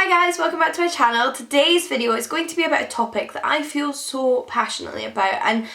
Hi guys, welcome back to my channel. Today's video is going to be about a topic that I feel so passionately about and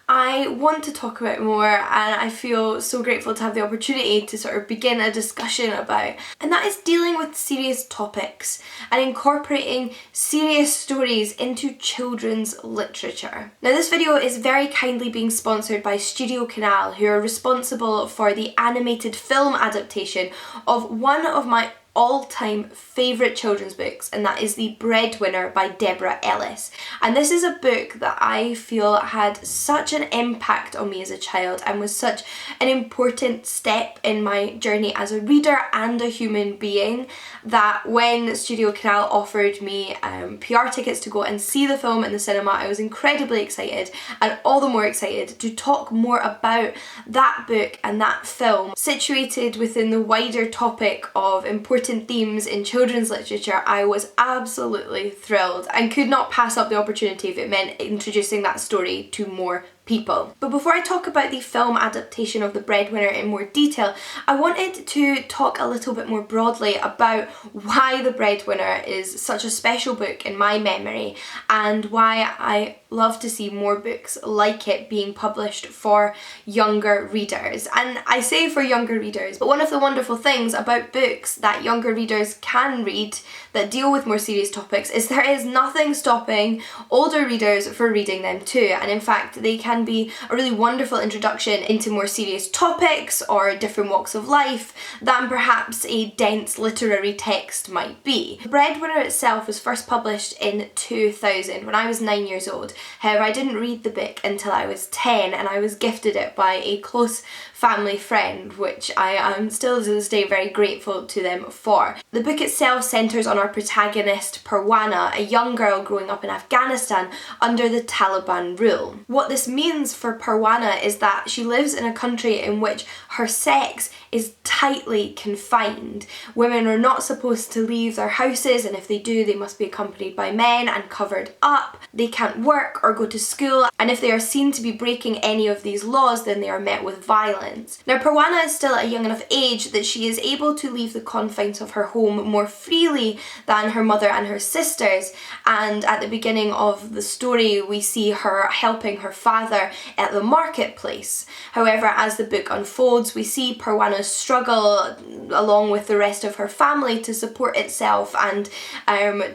I want to talk about more, and I feel so grateful to have the opportunity to sort of begin a discussion about, and that is dealing with serious topics and incorporating serious stories into children's literature. Now this video is very kindly being sponsored by Studio Canal, who are responsible for the animated film adaptation of one of my all-time favourite children's books, and that is The Breadwinner by Deborah Ellis. And this is a book that I feel had such an impact on me as a child and was such an important step in my journey as a reader and a human being that when Studio Canal offered me PR tickets to go and see the film in the cinema, I was incredibly excited, and all the more excited to talk more about that book and that film situated within the wider topic of important themes in children's literature. I was absolutely thrilled and could not pass up the opportunity if it meant introducing that story to more people. But before I talk about the film adaptation of The Breadwinner in more detail, I wanted to talk a little bit more broadly about why The Breadwinner is such a special book in my memory and why I love to see more books like it being published for younger readers. And I say for younger readers, but one of the wonderful things about books that younger readers can read that deal with more serious topics is there is nothing stopping older readers for reading them too. And in fact, they can be a really wonderful introduction into more serious topics or different walks of life than perhaps a dense literary text might be. The Breadwinner itself was first published in 2000 when I was 9 years old. However, I didn't read the book until I was 10 and I was gifted it by a close family friend, which I am still to this day very grateful to them for. The book itself centres on our protagonist Parwana, a young girl growing up in Afghanistan under the Taliban rule. What this means for Parwana is that she lives in a country in which her sex is tightly confined. Women are not supposed to leave their houses, and if they do, they must be accompanied by men and covered up. They can't work or go to school, and if they are seen to be breaking any of these laws, then they are met with violence. Now, Parwana is still at a young enough age that she is able to leave the confines of her home more freely than her mother and her sisters, and at the beginning of the story we see her helping her father at the marketplace. However, as the book unfolds, we see Parwana's struggle along with the rest of her family to support itself and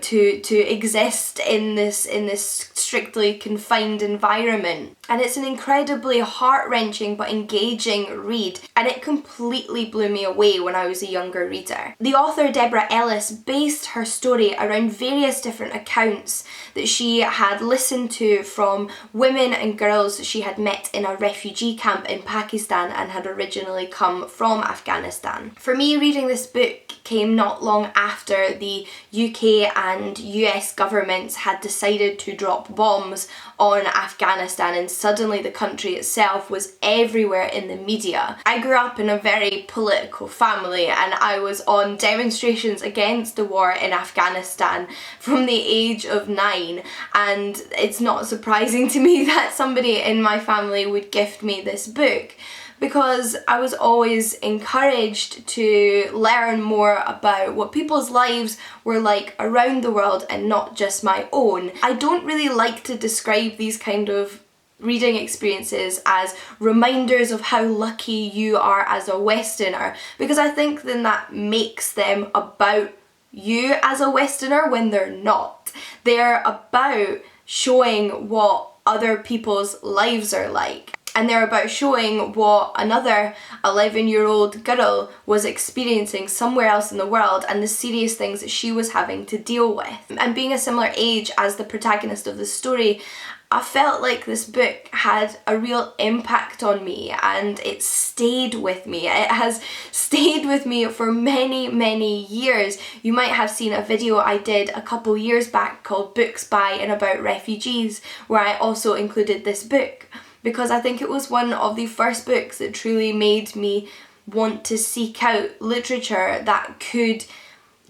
to exist in this strictly confined environment. And it's an incredibly heart-wrenching but engaging read, and it completely blew me away when I was a younger reader. The author Deborah Ellis based her story around various different accounts that she had listened to from women and girls she had met in a refugee camp in Pakistan and had originally come from Afghanistan. For me, reading this book came not long after the UK and US governments had decided to drop bombs on Afghanistan, and suddenly the country itself was everywhere in the media. I grew up in a very political family and I was on demonstrations against the war in Afghanistan from the age of 9, and it's not surprising to me that somebody in my family would gift me this book, because I was always encouraged to learn more about what people's lives were like around the world and not just my own. I don't really like to describe these kind of reading experiences as reminders of how lucky you are as a Westerner, because I think then that makes them about you as a Westerner when they're not. They're about showing what other people's lives are like. And they're about showing what another 11-year-old girl was experiencing somewhere else in the world and the serious things that she was having to deal with. And being a similar age as the protagonist of the story, I felt like this book had a real impact on me, and it stayed with me. It has stayed with me for many, many years. You might have seen a video I did a couple years back called Books by and About Refugees, where I also included this book, because I think it was one of the first books that truly made me want to seek out literature that could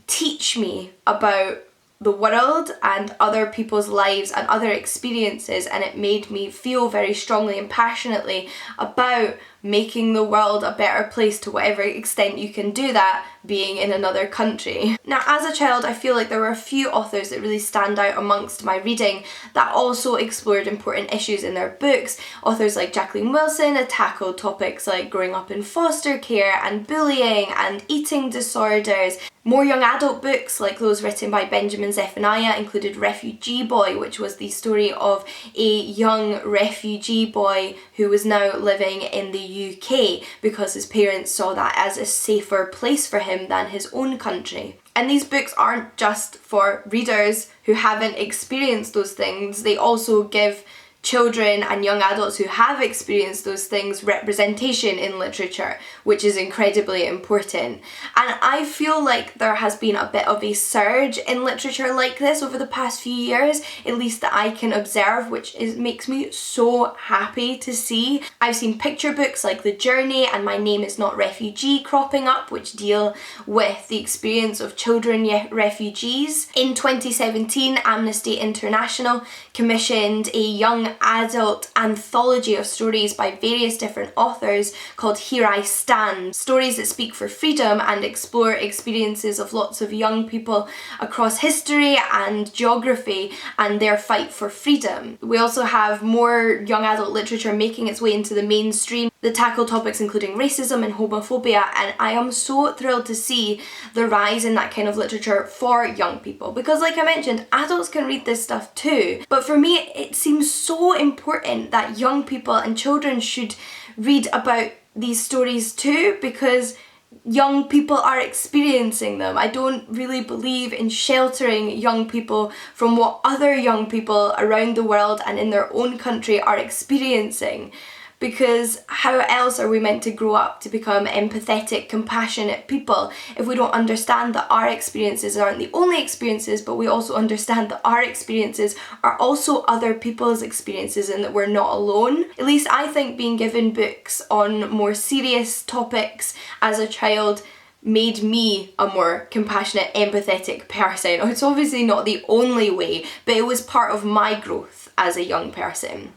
teach me about the world and other people's lives and other experiences, and it made me feel very strongly and passionately about making the world a better place to whatever extent you can do that, being in another country. Now, as a child, I feel like there were a few authors that really stand out amongst my reading that also explored important issues in their books. Authors like Jacqueline Wilson had tackled topics like growing up in foster care and bullying and eating disorders. More young adult books, like those written by Benjamin Zephaniah, included Refugee Boy, which was the story of a young refugee boy who was now living in the UK because his parents saw that as a safer place for him than his own country. And these books aren't just for readers who haven't experienced those things, they also give children and young adults who have experienced those things representation in literature, which is incredibly important. And I feel like there has been a bit of a surge in literature like this over the past few years, at least that I can observe, which makes me so happy to see. I've seen picture books like The Journey and My Name Is Not Refugee cropping up, which deal with the experience of children refugees. In 2017, Amnesty International commissioned a young adult anthology of stories by various different authors called Here I Stand, stories that speak for freedom and explore experiences of lots of young people across history and geography and their fight for freedom. We also have more young adult literature making its way into the mainstream that tackle topics including racism and homophobia, and I am so thrilled to see the rise in that kind of literature for young people, because like I mentioned, adults can read this stuff too, but for me it seems so important that young people and children should read about these stories too, because young people are experiencing them. I don't really believe in sheltering young people from what other young people around the world and in their own country are experiencing, because how else are we meant to grow up to become empathetic, compassionate people if we don't understand that our experiences aren't the only experiences, but we also understand that our experiences are also other people's experiences and that we're not alone. At least I think being given books on more serious topics as a child made me a more compassionate, empathetic person. It's obviously not the only way, but it was part of my growth as a young person.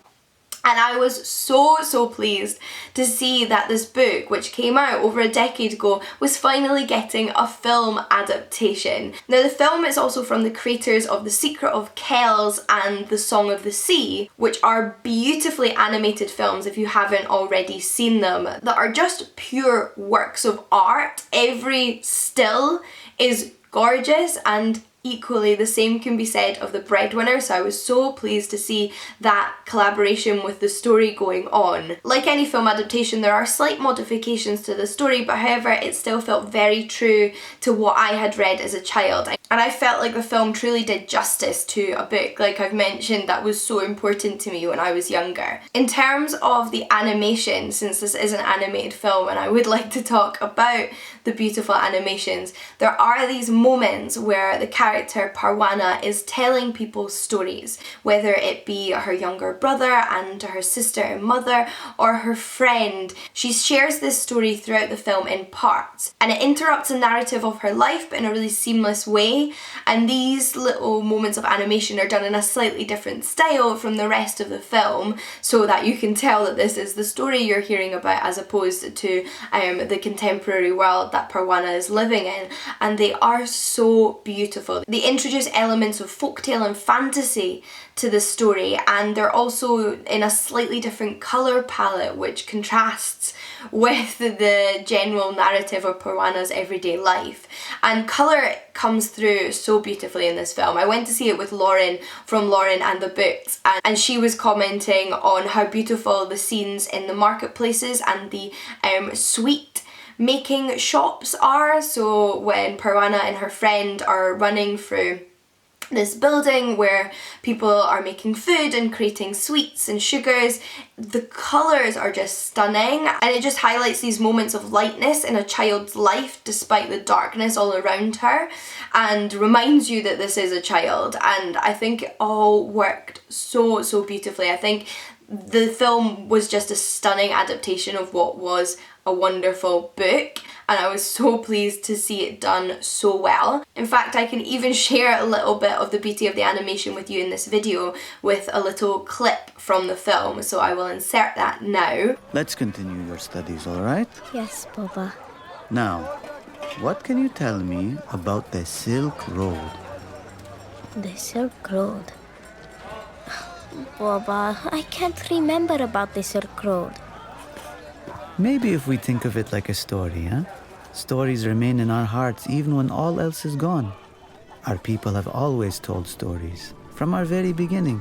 And I was so pleased to see that this book, which came out over a decade ago, was finally getting a film adaptation. Now, the film is also from the creators of The Secret of Kells and The Song of the Sea, which are beautifully animated films, if you haven't already seen them, that are just pure works of art. Every still is gorgeous, and equally the same can be said of The Breadwinner, so I was so pleased to see that collaboration with the story going on. Like any film adaptation, there are slight modifications to the story, but however it still felt very true to what I had read as a child. And I felt like the film truly did justice to a book, like I've mentioned, that was so important to me when I was younger. In terms of the animation, since this is an animated film and I would like to talk about the beautiful animations, there are these moments where the character Parwana is telling people stories, whether it be her younger brother and her sister and mother, or her friend. She shares this story throughout the film in parts, and it interrupts the narrative of her life but in a really seamless way. And these little moments of animation are done in a slightly different style from the rest of the film, so that you can tell that this is the story you're hearing about as opposed to the contemporary world that Parwana is living in. And they are so beautiful. They introduce elements of folktale and fantasy to the story, and they're also in a slightly different colour palette, which contrasts with the general narrative of Parwana's everyday life. And colour comes through so beautifully in this film. I went to see it with Lauren from Lauren and the Books, and she was commenting on how beautiful the scenes in the marketplaces and the sweet making shops are. So when Parwana and her friend are running through this building where people are making food and creating sweets and sugars, the colours are just stunning, and it just highlights these moments of lightness in a child's life despite the darkness all around her, and reminds you that this is a child. And I think it all worked so beautifully. I think the film was just a stunning adaptation of what was a wonderful book, and I was so pleased to see it done so well. In fact, I can even share a little bit of the beauty of the animation with you in this video with a little clip from the film, so I will insert that now. Let's continue your studies, all right? Yes, Baba. Now, what can you tell me about the Silk Road? The Silk Road. Baba, I can't remember about the Silk Road. Maybe if we think of it like a story, huh? Stories remain in our hearts even when all else is gone. Our people have always told stories, from our very beginning,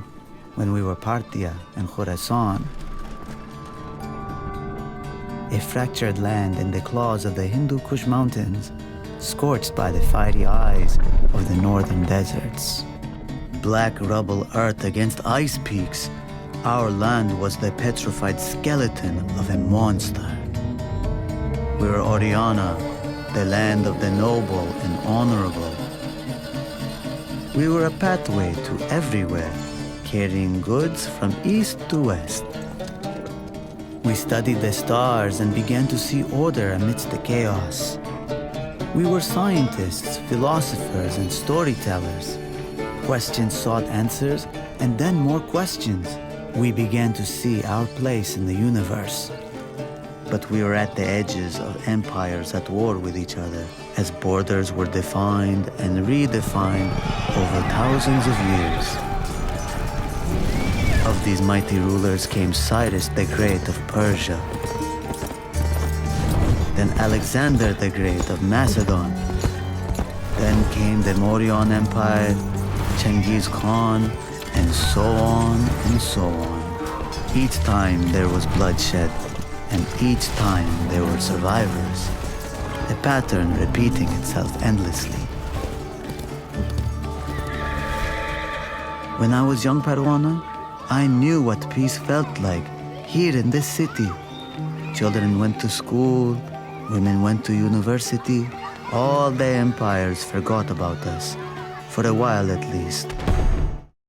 when we were Parthia and Khorasan. A fractured land in the claws of the Hindu Kush mountains, scorched by the fiery eyes of the northern deserts. Black rubble earth against ice peaks, our land was the petrified skeleton of a monster. We were Oriana, the land of the noble and honorable. We were a pathway to everywhere, carrying goods from east to west. We studied the stars and began to see order amidst the chaos. We were scientists, philosophers, and storytellers. Questions sought answers, and then more questions. We began to see our place in the universe. But we were at the edges of empires at war with each other, as borders were defined and redefined over thousands of years. Of these mighty rulers came Cyrus the Great of Persia, then Alexander the Great of Macedon, then came the Mauryan Empire, Genghis Khan, and so on and so on. Each time there was bloodshed, and each time there were survivors, a pattern repeating itself endlessly. When I was young Parwana, I knew what peace felt like here in this city. Children went to school, women went to university. All the empires forgot about us, for a while at least.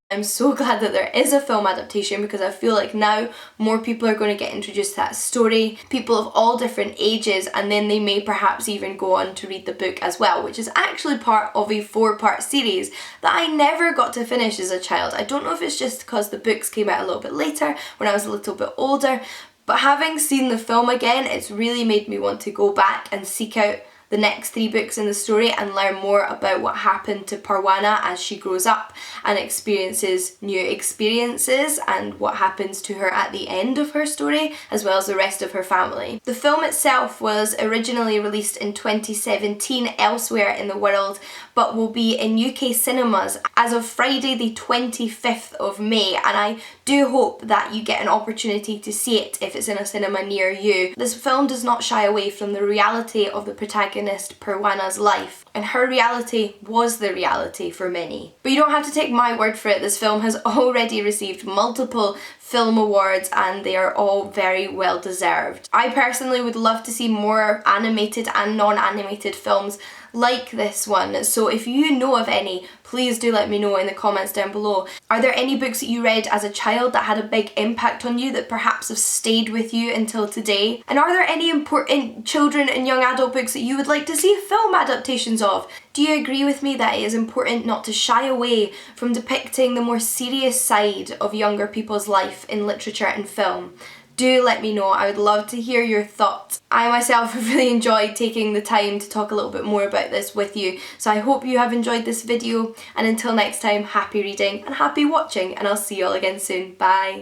I'm so glad that there is a film adaptation, because I feel like now more people are going to get introduced to that story, people of all different ages, and then they may perhaps even go on to read the book as well, which is actually part of a 4-part series that I never got to finish as a child. I don't know if it's just because the books came out a little bit later when I was a little bit older, but having seen the film again, it's really made me want to go back and seek out the next 3 books in the story and learn more about what happened to Parwana as she grows up and experiences new experiences, and what happens to her at the end of her story, as well as the rest of her family. The film itself was originally released in 2017 elsewhere in the world, but will be in UK cinemas as of Friday the 25th of May, and I do hope that you get an opportunity to see it if it's in a cinema near you. This film does not shy away from the reality of the protagonist Parwana's life, and her reality was the reality for many. But you don't have to take my word for it. This film has already received multiple film awards, and they are all very well deserved. I personally would love to see more animated and non-animated films like this one, so if you know of any, please do let me know in the comments down below. Are there any books that you read as a child that had a big impact on you that perhaps have stayed with you until today? And are there any important children and young adult books that you would like to see film adaptations of? Do you agree with me that it is important not to shy away from depicting the more serious side of younger people's life in literature and film? Do let me know. I would love to hear your thoughts. I myself have really enjoyed taking the time to talk a little bit more about this with you. So I hope you have enjoyed this video, and until next time, happy reading and happy watching, and I'll see you all again soon. Bye.